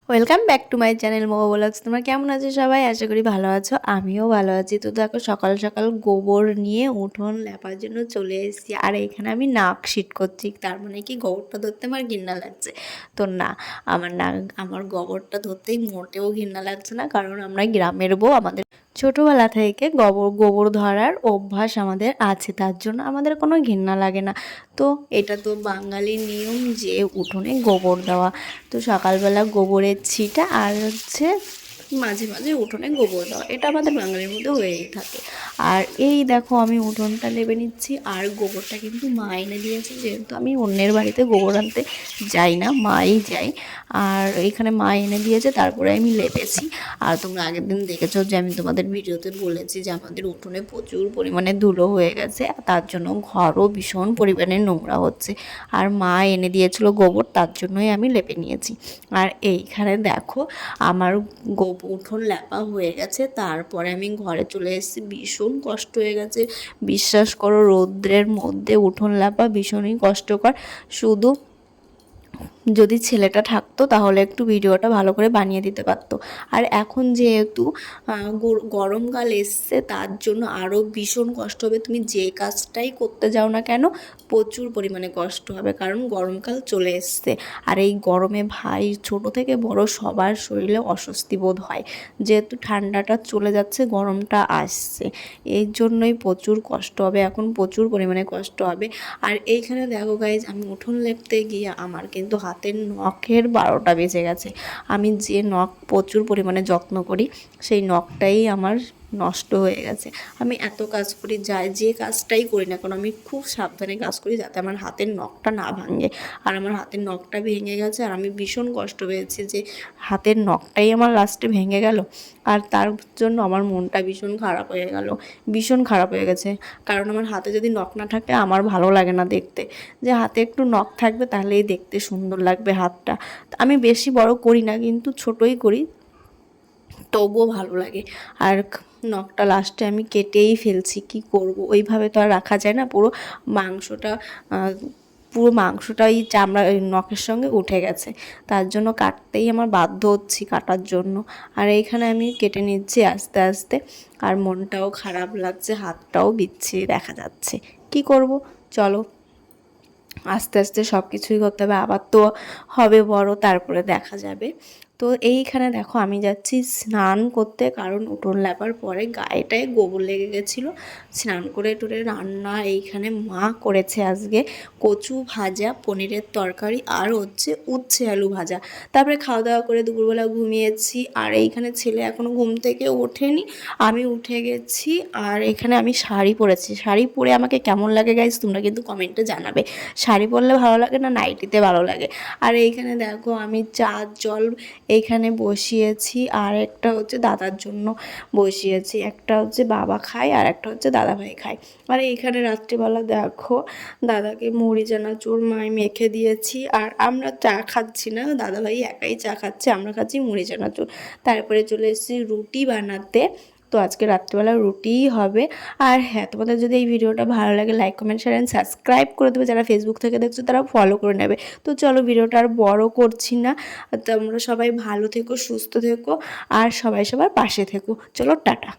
Welcome back to my channel Momo vlogs. তোমরা কেমন আছো সবাই? আশা করি ভালো আছো, আমিও ভালো আছি। তো দেখো সকাল সকাল গোবর নিয়ে উঠোন লেপার জন্য চলে এসেছি। আর এখানে আমি নাক শিট করছি, তার মানে কি গোবরটা ধরতে আমার ঘৃণা লাগছে? তো না, আমার গোবরটা ধরতেই মোটেও ঘৃণা লাগছে না, কারণ আমরা গ্রামের বউ, আমাদের ছোটবেলা থেকে গোবর গোবর ধরার অভ্যাস আমাদের আছে, তার জন্য আমাদের কোনো ঘৃণা লাগে না। তো এটা তো বাঙালির নিয়ম যে উঠোনে গোবর দেওয়া। তো সকালবেলা গোবরের ছিটা আর হচ্ছে মাঝে মাঝে উঠোনে গোবর দেওয়া, এটা আমাদের বাঙালির মধ্যে হয়েই থাকে। আর এই দেখো আমি উঠোনটা লেপে নিচ্ছি, আর গোবরটা কিন্তু মা এনে দিয়েছে, যেহেতু আমি অন্যের বাড়িতে গোবর আনতে যাই না, মাই যাই। আর এখানে মা এনে দিয়েছে, তারপরে আমি লেপেছি। আর তোমরা আগের দিন দেখেছো যে আমি তোমাদের ভিডিওতে বলেছি যে আমাদের উঠোনে প্রচুর পরিমাণে ধুলো হয়ে গেছে, তার জন্য ঘরও ভীষণ পরিমাণে নোংরা হচ্ছে। আর মা এনে দিয়েছিল গোবর, তার জন্যই আমি লেপে নিয়েছি। আর এইখানে দেখো আমার উঠোন লেপা হয়ে গেছে, তারপরে আমি ঘরে চলে এসেছি। ভীষণ কষ্ট হয়ে গেছে, বিশ্বাস করো, রৌদ্রের মধ্যে উঠোন লেপা ভীষণই কষ্টকর। শুধু যদি ছেলেটা থাকতো তাহলে একটু ভিডিওটা ভালো করে বানিয়ে দিতে পারতো। আর এখন যেহেতু গরমকাল এসছে, তার জন্য আরও ভীষণ কষ্ট হবে। তুমি যে কাজটাই করতে যাও না কেন, প্রচুর পরিমাণে কষ্ট হবে, কারণ গরমকাল চলে এসছে। আর এই গরমে ভাই ছোট থেকে বড় সবার শরীরে অস্বস্তি বোধ হয়, যেহেতু ঠান্ডাটা চলে যাচ্ছে, গরমটা আসছে, এই জন্যই প্রচুর কষ্ট হবে, এখন প্রচুর পরিমাণে কষ্ট হবে। আর এইখানে দেখো গাইজ, আমি উঠোন লেপতে গিয়ে আমার কিন্তু হাতের নখের 12টা বেজে গেছে। আমি যে নখ প্রচুর পরিমাণে যত্ন করি, সেই নখটাই আমার নষ্ট হয়ে গেছে। আমি এত কাজ করি, যে কাজটাই করি না কেন আমি খুব সাবধানে কাজ করি, যাতে আমার হাতের নখটা না ভাঙে। আর আমার হাতের নখটা ভেঙে গেছে, আর আমি ভীষণ কষ্ট পেয়েছি যে হাতের নখটাই আমার লাস্টে ভেঙে গেল। আর তার জন্য আমার মনটা ভীষণ খারাপ হয়ে গেল, ভীষণ খারাপ হয়ে গেছে। কারণ আমার হাতে যদি নখ না থাকে আমার ভালো লাগে না দেখতে, যে হাতে একটু নখ থাকবে তাহলেই দেখতে সুন্দর লাগবে হাতটা। আমি বেশি বড় করি না, কিন্তু ছোটই করি, তবুও ভালো লাগে। আর নখটা লাস্টে আমি কেটেই ফেলছি, কি করব, ওইভাবে তো আর রাখা যায় না। মাংসটা পুরো মাংসটাই চামড়া নখের সঙ্গে উঠে গেছে, তার জন্য কাটতেই আমার বাধ্য হচ্ছি কাটার জন্য। আর এইখানে আমি কেটে নিচ্ছি আস্তে আস্তে, আর মনটাও খারাপ লাগছে, হাতটাও বিচ্ছিরি দেখা যাচ্ছে। কি করব, চলো আস্তে আস্তে সব কিছুই করতে হবে, আবার তো হবে বড়, তারপরে দেখা যাবে। তো এইখানে দেখো আমি যাচ্ছি স্নান করতে, কারণ উঠোন লেপার পরে গায়েটায় গোবর লেগে গেছিলো। স্নান করে টুরে রান্না এইখানে মা করেছে আজকে কচু ভাজা, পনিরের তরকারি, আর হচ্ছে উচ্ছে আলু ভাজা। তারপরে খাওয়া দাওয়া করে দুপুরবেলা ঘুমিয়েছি। আর এইখানে ছেলে এখনও ঘুম থেকে ওঠেনি, আমি উঠে গেছি। আর এখানে আমি শাড়ি পরেছি, শাড়ি পরে আমাকে কেমন লাগে গাইজ তোমরা কিন্তু কমেন্টে জানাবে। শাড়ি পরলে ভালো লাগে না নাইটিতে ভালো লাগে? আর এইখানে দেখো আমি চা জল এইখানে বসিয়েছি, আর একটা হচ্ছে দাদার জন্য বসিয়েছি, একটা হচ্ছে বাবা খায় আর একটা হচ্ছে দাদা ভাই খায়। আর এইখানে রাত্রিবেলা দেখো দাদাকে মুড়ি চানাচুর মাই মেখে দিয়েছি, আর আমরা চা খাচ্ছি না, দাদা ভাই একাই চা খাচ্ছে, আমরা খাচ্ছি মুড়ি চানাচুর। তারপরে চলে এসেছি রুটি বানাতে, তো আজকে রাত্রিবেলা রুটিই হবে। আর হ্যাঁ, তোমাদের যদি এই ভিডিওটা ভালো লাগে like comment share and subscribe করে দেবে, যারা ফেসবুক থেকে দেখছো তারা ফলো করে নেবে। তো চলো ভিডিওটা আর বড় করছি না, তোমরা সবাই ভালো থেকো, সুস্থ থেকো, আর সবাই সবার পাশে থেকো। চলো টাটা।